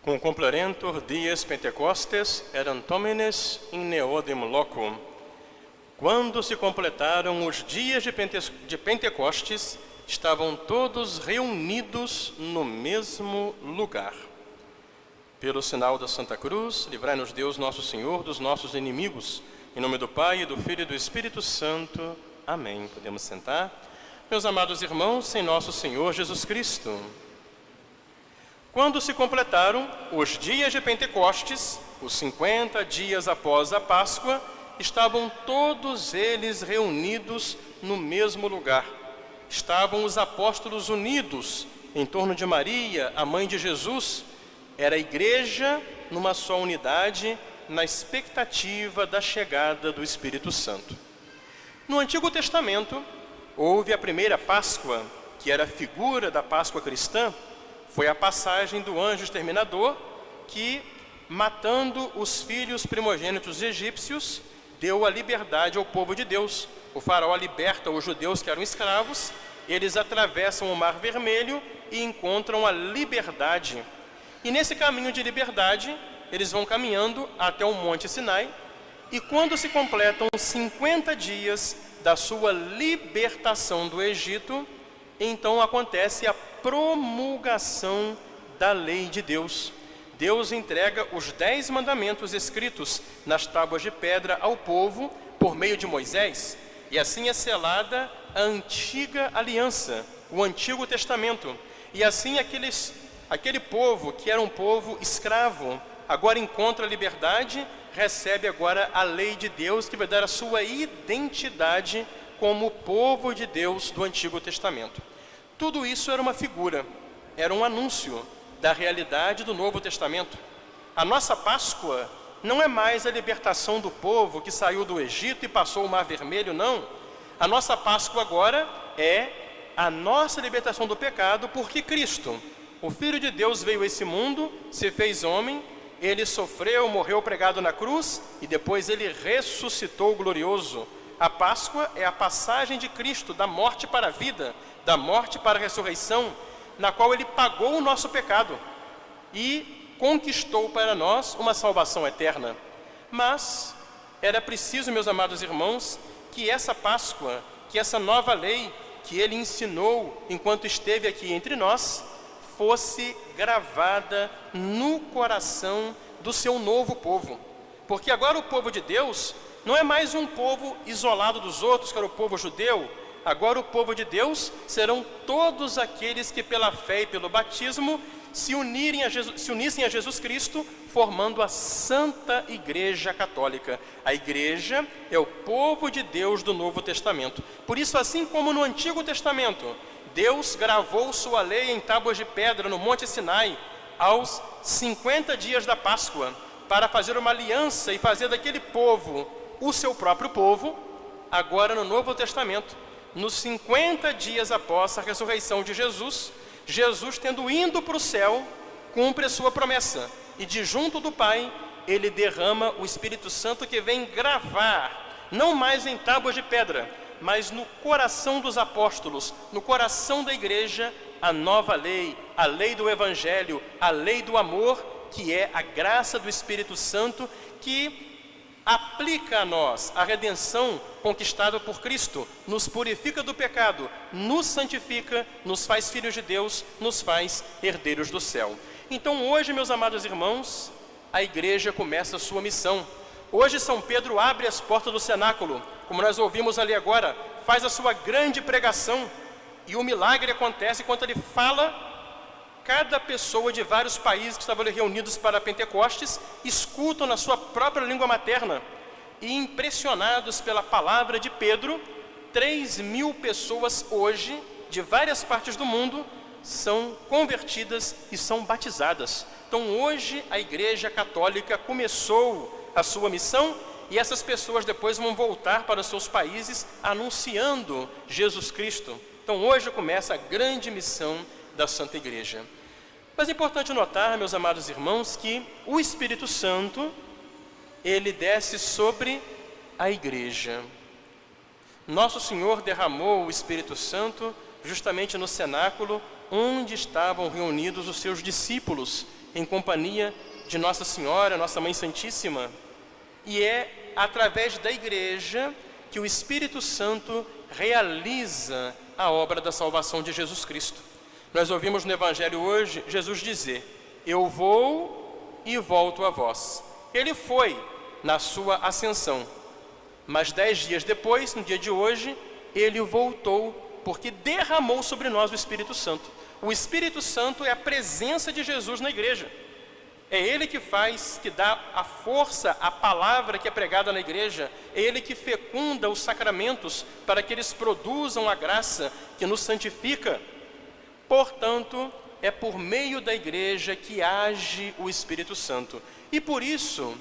Cum complerentur dies Pentecostes et antomines in neodem loco. Quando se completaram os dias de Pentecostes, estavam todos reunidos no mesmo lugar. Pelo sinal da Santa Cruz, livrai-nos Deus nosso Senhor dos nossos inimigos. Em nome do Pai, do Filho e do Espírito Santo. Amém. Podemos sentar. Meus amados irmãos, em nosso Senhor Jesus Cristo. Quando se completaram os dias de Pentecostes, os 50 dias após a Páscoa, estavam todos eles reunidos no mesmo lugar. Estavam os apóstolos unidos em torno de Maria, a mãe de Jesus. Era a igreja numa só unidade, na expectativa da chegada do Espírito Santo. No Antigo Testamento, houve a primeira Páscoa, que era a figura da Páscoa cristã. Foi a passagem do anjo exterminador que, matando os filhos primogênitos egípcios, deu a liberdade ao povo de Deus. O faraó liberta os judeus que eram escravos, eles atravessam o Mar Vermelho e encontram a liberdade. E nesse caminho de liberdade, eles vão caminhando até o Monte Sinai, e quando se completam 50 dias da sua libertação do Egito, então acontece a promulgação da lei de Deus. Deus entrega os 10 mandamentos escritos nas tábuas de pedra ao povo por meio de Moisés, e assim é selada a antiga aliança, o Antigo Testamento. E assim aquele povo que era um povo escravo, agora encontra a liberdade, recebe agora a lei de Deus, que vai dar a sua identidade como povo de Deus do Antigo Testamento. Tudo isso era uma figura, era um anúncio da realidade do Novo Testamento. A nossa Páscoa não é mais a libertação do povo que saiu do Egito e passou o Mar Vermelho, não. A nossa Páscoa agora é a nossa libertação do pecado, porque Cristo, o Filho de Deus, veio a esse mundo, se fez homem, ele sofreu, morreu pregado na cruz e depois ele ressuscitou glorioso. A Páscoa é a passagem de Cristo da morte para a vida, da morte para a ressurreição, na qual ele pagou o nosso pecado e conquistou para nós uma salvação eterna. Mas era preciso, meus amados irmãos, que essa Páscoa, que essa nova lei que ele ensinou enquanto esteve aqui entre nós, fosse gravada no coração do seu novo povo. Porque agora o povo de Deus não é mais um povo isolado dos outros, que era o povo judeu. Agora o povo de Deus serão todos aqueles que pela fé e pelo batismo se unissem a Jesus Cristo, formando a Santa Igreja Católica. A igreja é o povo de Deus do Novo Testamento. Por isso, assim como no Antigo Testamento, Deus gravou sua lei em tábuas de pedra no Monte Sinai, aos 50 dias da Páscoa, para fazer uma aliança e fazer daquele povo o seu próprio povo. Agora no Novo Testamento, nos 50 dias após a ressurreição de Jesus, Jesus, tendo ido para o céu, cumpre a sua promessa, e de junto do Pai, ele derrama o Espírito Santo, que vem gravar, não mais em tábuas de pedra, mas no coração dos apóstolos, no coração da igreja, a nova lei, a lei do Evangelho, a lei do amor, que é a graça do Espírito Santo, que aplica a nós a redenção conquistada por Cristo, nos purifica do pecado, nos santifica, nos faz filhos de Deus, nos faz herdeiros do céu. Então hoje, meus amados irmãos, a igreja começa a sua missão. Hoje São Pedro abre as portas do cenáculo, como nós ouvimos ali agora, faz a sua grande pregação, e o milagre acontece enquanto ele fala. Cada pessoa de vários países que estavam ali reunidos para Pentecostes escutam na sua própria língua materna, e impressionados pela palavra de Pedro, 3.000 pessoas hoje, de várias partes do mundo, são convertidas e são batizadas. Então hoje a Igreja Católica começou a sua missão, e essas pessoas depois vão voltar para os seus países anunciando Jesus Cristo. Então hoje começa a grande missão da Santa Igreja. Mas é importante notar, meus amados irmãos, que o Espírito Santo, ele desce sobre a igreja. Nosso Senhor derramou o Espírito Santo justamente no cenáculo, onde estavam reunidos os seus discípulos, em companhia de Nossa Senhora, Nossa Mãe Santíssima. E é através da igreja que o Espírito Santo realiza a obra da salvação de Jesus Cristo. Nós ouvimos no Evangelho hoje Jesus dizer: eu vou e volto a vós. Ele foi na sua ascensão, mas 10 dias depois, no dia de hoje, ele voltou, porque derramou sobre nós o Espírito Santo. O Espírito Santo é a presença de Jesus na igreja. É Ele que faz, que dá a força, a palavra que é pregada na igreja. É Ele que fecunda os sacramentos para que eles produzam a graça que nos santifica. Portanto, é por meio da igreja que age o Espírito Santo. E por isso,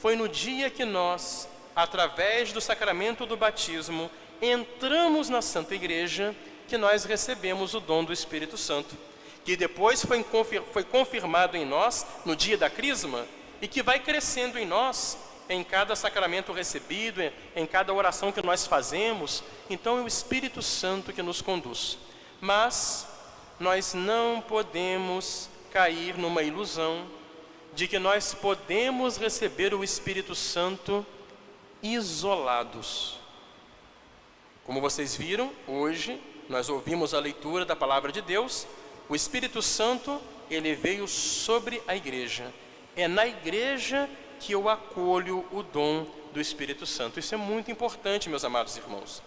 foi no dia que nós, através do sacramento do batismo, entramos na Santa Igreja, que nós recebemos o dom do Espírito Santo, que depois foi confirmado em nós no dia da Crisma, e que vai crescendo em nós, em cada sacramento recebido, em cada oração que nós fazemos. Então é o Espírito Santo que nos conduz. Mas nós não podemos cair numa ilusão de que nós podemos receber o Espírito Santo isolados. Como vocês viram, hoje nós ouvimos a leitura da Palavra de Deus. O Espírito Santo, ele veio sobre a igreja. É na igreja que eu acolho o dom do Espírito Santo. Isso é muito importante, meus amados irmãos.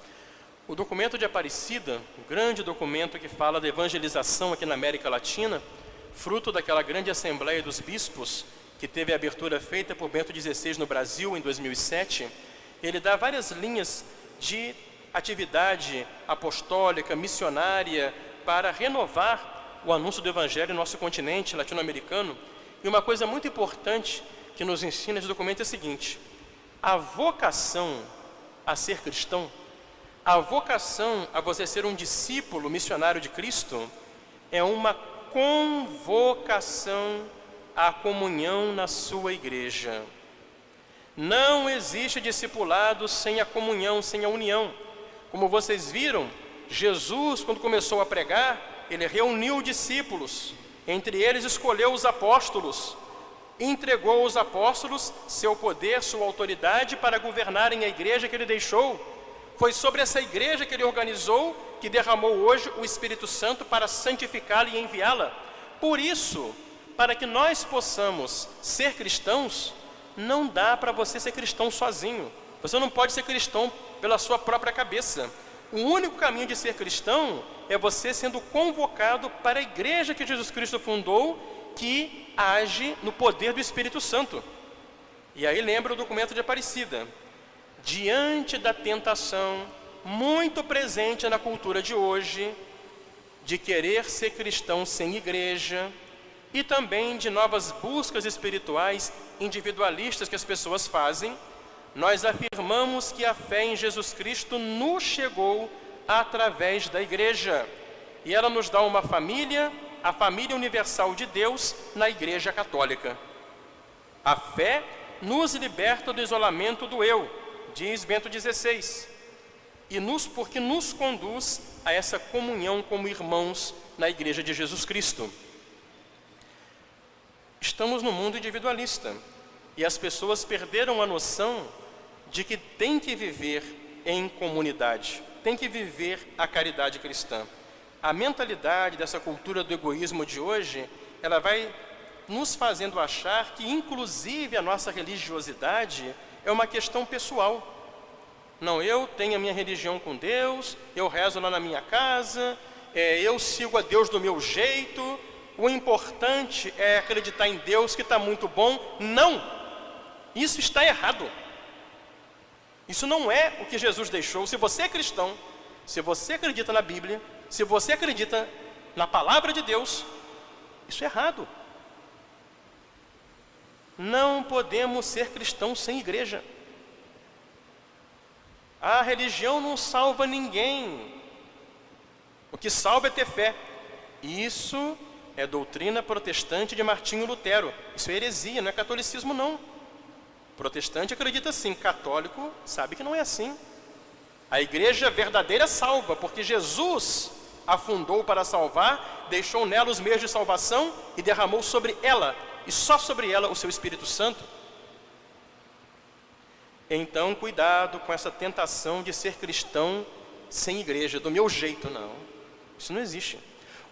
O documento de Aparecida, um grande documento que fala da evangelização aqui na América Latina, fruto daquela grande Assembleia dos Bispos, que teve a abertura feita por Bento XVI no Brasil em 2007, ele dá várias linhas de atividade apostólica, missionária, para renovar o anúncio do Evangelho no nosso continente latino-americano. E uma coisa muito importante que nos ensina esse documento é a seguinte: a vocação a ser cristão, a vocação a você ser um discípulo missionário de Cristo, é uma convocação à comunhão na sua igreja. Não existe discipulado sem a comunhão, sem a união. Como vocês viram, Jesus, quando começou a pregar, ele reuniu discípulos, entre eles escolheu os apóstolos, entregou aos apóstolos seu poder, sua autoridade para governarem a igreja que ele deixou. Foi sobre essa igreja que ele organizou, que derramou hoje o Espírito Santo para santificá-la e enviá-la. Por isso, para que nós possamos ser cristãos, não dá para você ser cristão sozinho. Você não pode ser cristão pela sua própria cabeça. O único caminho de ser cristão é você sendo convocado para a igreja que Jesus Cristo fundou, que age no poder do Espírito Santo. E aí lembra o documento de Aparecida. Diante da tentação muito presente na cultura de hoje, de querer ser cristão sem igreja, e também de novas buscas espirituais individualistas que as pessoas fazem, nós afirmamos que a fé em Jesus Cristo nos chegou através da igreja. E ela nos dá uma família, a família universal de Deus na Igreja Católica. A fé nos liberta do isolamento do eu, diz Bento XVI, e porque nos conduz a essa comunhão como irmãos na Igreja de Jesus Cristo. Estamos no mundo individualista, e as pessoas perderam a noção de que tem que viver em comunidade, tem que viver a caridade cristã. A mentalidade dessa cultura do egoísmo de hoje, ela vai nos fazendo achar que inclusive a nossa religiosidade é uma questão pessoal. Não, eu tenho a minha religião com Deus, eu rezo lá na minha casa, eu sigo a Deus do meu jeito, o importante é acreditar em Deus que está muito bom. Não! Isso está errado. Isso não é o que Jesus deixou. Se você é cristão, se você acredita na Bíblia, se você acredita na palavra de Deus, isso é errado. Não podemos ser cristãos sem igreja. A religião não salva ninguém. O que salva é ter fé. Isso é doutrina protestante de Martinho Lutero. Isso é heresia, não é catolicismo não. Protestante acredita assim, católico sabe que não é assim. A igreja verdadeira salva, porque Jesus a fundou para salvar, deixou nela os meios de salvação e derramou sobre ela, e só sobre ela, o seu Espírito Santo. Então, cuidado com essa tentação de ser cristão sem igreja, do meu jeito, não. Isso não existe.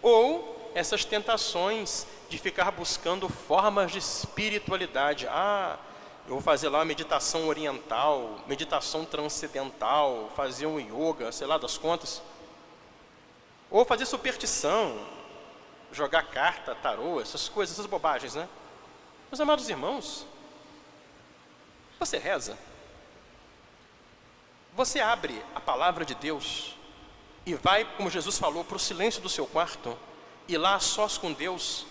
Ou essas tentações de ficar buscando formas de espiritualidade. Eu vou fazer lá uma meditação oriental, meditação transcendental, fazer um yoga, sei lá das contas. Ou fazer superstição, jogar carta, tarô, essas coisas, essas bobagens, né? Meus amados irmãos, você reza. Você abre a palavra de Deus e vai, como Jesus falou, para o silêncio do seu quarto e lá a sós com Deus,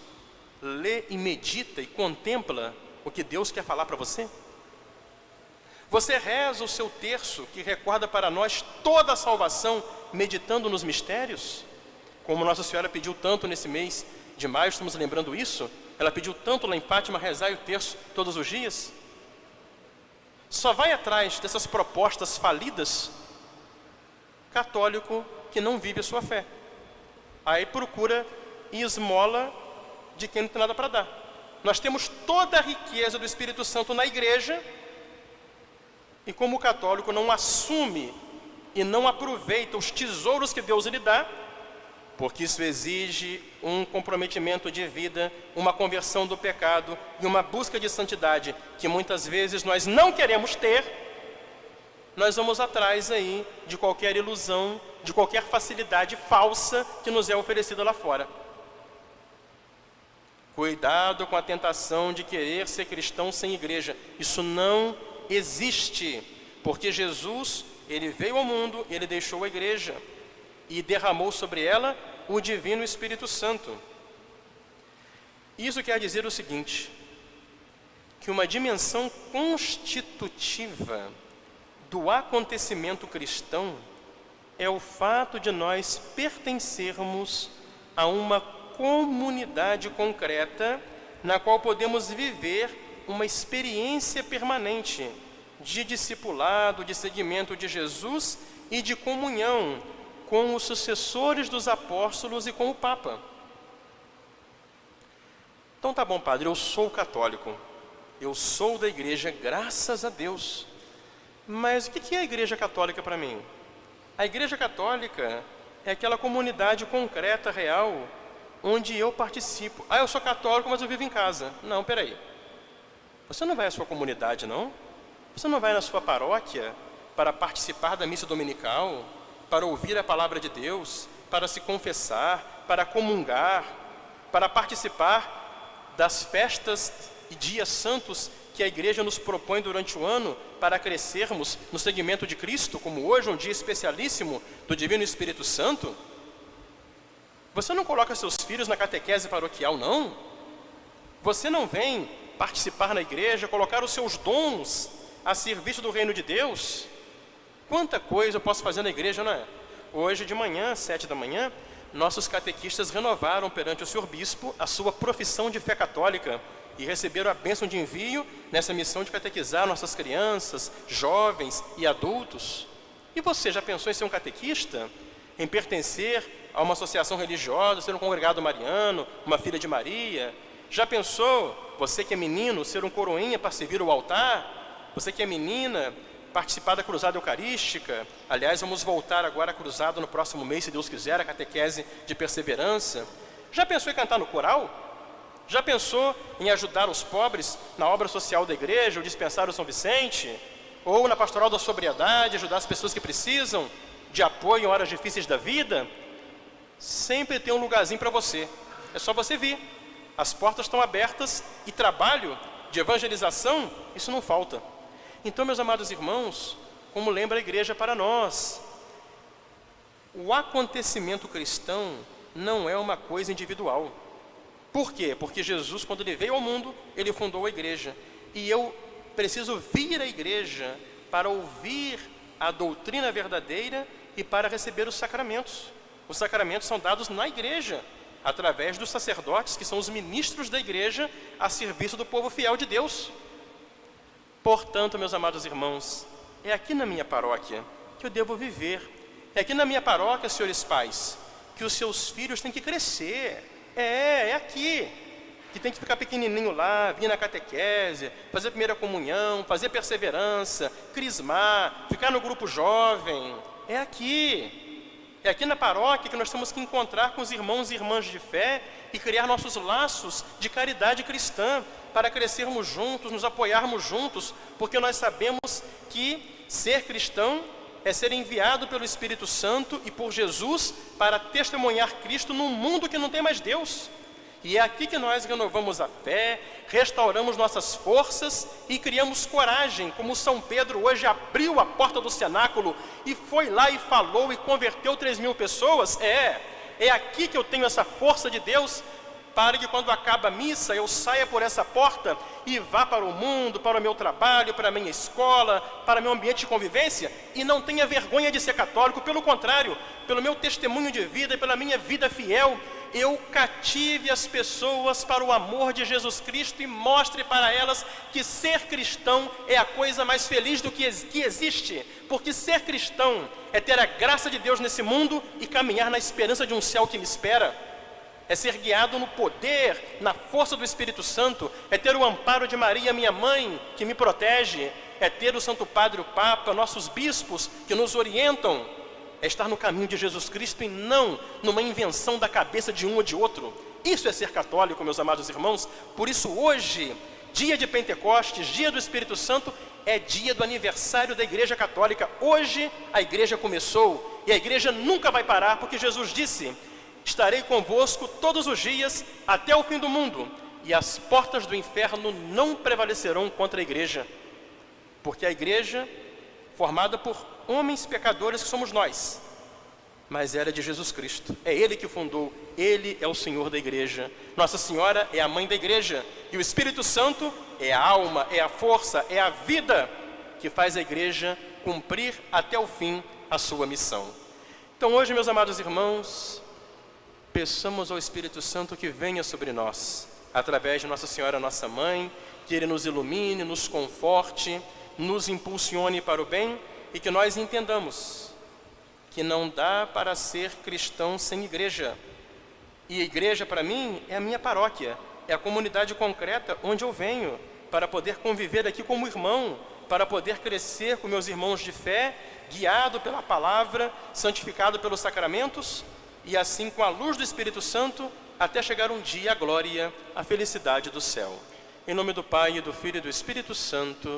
lê e medita e contempla o que Deus quer falar para você? Você reza o seu terço, que recorda para nós toda a salvação, meditando nos mistérios? Como Nossa Senhora pediu tanto nesse mês de maio, estamos lembrando isso, ela pediu tanto lá em Fátima, rezar o terço todos os dias. Só vai atrás dessas propostas falidas católico que não vive a sua fé. Aí procura esmola de quem não tem nada para dar. Nós temos toda a riqueza do Espírito Santo na igreja, e como o católico não assume e não aproveita os tesouros que Deus lhe dá, porque isso exige um comprometimento de vida, uma conversão do pecado e uma busca de santidade que muitas vezes nós não queremos ter, nós vamos atrás aí de qualquer ilusão, de qualquer facilidade falsa que nos é oferecida lá fora. Cuidado com a tentação de querer ser cristão sem igreja. Isso não existe, porque Jesus, ele veio ao mundo, ele deixou a igreja e derramou sobre ela o Divino Espírito Santo. Isso quer dizer o seguinte, que uma dimensão constitutiva do acontecimento cristão é o fato de nós pertencermos a uma comunidade concreta na qual podemos viver uma experiência permanente de discipulado, de seguimento de Jesus e de comunhão com os sucessores dos apóstolos e com o Papa. Então tá bom, padre, eu sou católico, eu sou da igreja, graças a Deus. Mas o que é a igreja católica para mim? A igreja católica é aquela comunidade concreta, real, onde eu participo. Eu sou católico, mas eu vivo em casa. Não, peraí. Você não vai à sua comunidade, não? Você não vai na sua paróquia para participar da missa dominical, para ouvir a palavra de Deus, para se confessar, para comungar, para participar das festas e dias santos que a igreja nos propõe durante o ano para crescermos no seguimento de Cristo, como hoje, um dia especialíssimo do Divino Espírito Santo? Você não coloca seus filhos na catequese paroquial, não? Você não vem participar na igreja, colocar os seus dons a serviço do reino de Deus? Quanta coisa eu posso fazer na igreja, não é? Hoje de manhã, 7 da manhã, nossos catequistas renovaram perante o senhor bispo a sua profissão de fé católica e receberam a bênção de envio nessa missão de catequizar nossas crianças, jovens e adultos. E você já pensou em ser um catequista? Em pertencer a uma associação religiosa, ser um congregado mariano, uma filha de Maria? Já pensou, você que é menino, ser um coroinha para servir o altar? Você que é menina, participar da cruzada eucarística? Aliás, vamos voltar agora à cruzada no próximo mês, se Deus quiser, a catequese de perseverança. Já pensou em cantar no coral? Já pensou em ajudar os pobres na obra social da igreja, o dispensário São Vicente? Ou na pastoral da sobriedade, ajudar as pessoas que precisam de apoio em horas difíceis da vida? Sempre tem um lugarzinho para você. É só você vir. As portas estão abertas e trabalho de evangelização, isso não falta. Então, meus amados irmãos, como lembra a igreja para nós, o acontecimento cristão não é uma coisa individual. Por quê? Porque Jesus, quando ele veio ao mundo, ele fundou a igreja. E eu preciso vir à igreja para ouvir a doutrina verdadeira e para receber os sacramentos. Os sacramentos são dados na igreja, através dos sacerdotes, que são os ministros da igreja, a serviço do povo fiel de Deus. Portanto, meus amados irmãos, é aqui na minha paróquia que eu devo viver. É aqui na minha paróquia, senhores pais, que os seus filhos têm que crescer. É aqui. Que tem que ficar pequenininho lá, vir na catequese, fazer primeira comunhão, fazer perseverança, crismar, ficar no grupo jovem. É aqui na paróquia que nós temos que encontrar com os irmãos e irmãs de fé e criar nossos laços de caridade cristã, para crescermos juntos, nos apoiarmos juntos, porque nós sabemos que ser cristão é ser enviado pelo Espírito Santo e por Jesus para testemunhar Cristo num mundo que não tem mais Deus. E é aqui que nós renovamos a fé, restauramos nossas forças e criamos coragem, como São Pedro hoje abriu a porta do cenáculo e foi lá e falou e converteu 3.000 pessoas. É aqui que eu tenho essa força de Deus, para que quando acaba a missa eu saia por essa porta e vá para o mundo, para o meu trabalho, para a minha escola, para o meu ambiente de convivência, e não tenha vergonha de ser católico. Pelo contrário, pelo meu testemunho de vida e pela minha vida fiel, eu cative as pessoas para o amor de Jesus Cristo e mostre para elas que ser cristão é a coisa mais feliz do que existe, porque ser cristão é ter a graça de Deus nesse mundo e caminhar na esperança de um céu que me espera. É ser guiado no poder, na força do Espírito Santo, é ter o amparo de Maria, minha mãe, que me protege, é ter o Santo Padre, o Papa, nossos bispos, que nos orientam, é estar no caminho de Jesus Cristo e não numa invenção da cabeça de um ou de outro. Isso é ser católico, meus amados irmãos. Por isso hoje, dia de Pentecostes, dia do Espírito Santo, é dia do aniversário da Igreja Católica. Hoje a Igreja começou e a Igreja nunca vai parar, porque Jesus disse: estarei convosco todos os dias até o fim do mundo, e as portas do inferno não prevalecerão contra a Igreja. Porque a Igreja, formada por homens pecadores que somos nós, mas ela é de Jesus Cristo. É Ele que fundou, Ele é o Senhor da Igreja. Nossa Senhora é a mãe da Igreja, e o Espírito Santo é a alma, é a força, é a vida que faz a Igreja cumprir até o fim a sua missão. Então hoje, meus amados irmãos, peçamos ao Espírito Santo que venha sobre nós, através de Nossa Senhora, nossa Mãe, que Ele nos ilumine, nos conforte, nos impulsione para o bem, e que nós entendamos que não dá para ser cristão sem igreja. E a igreja, para mim, é a minha paróquia, é a comunidade concreta onde eu venho, para poder conviver aqui como irmão, para poder crescer com meus irmãos de fé, guiado pela palavra, santificado pelos sacramentos, e assim com a luz do Espírito Santo, até chegar um dia à glória, à felicidade do céu. Em nome do Pai, e do Filho e do Espírito Santo.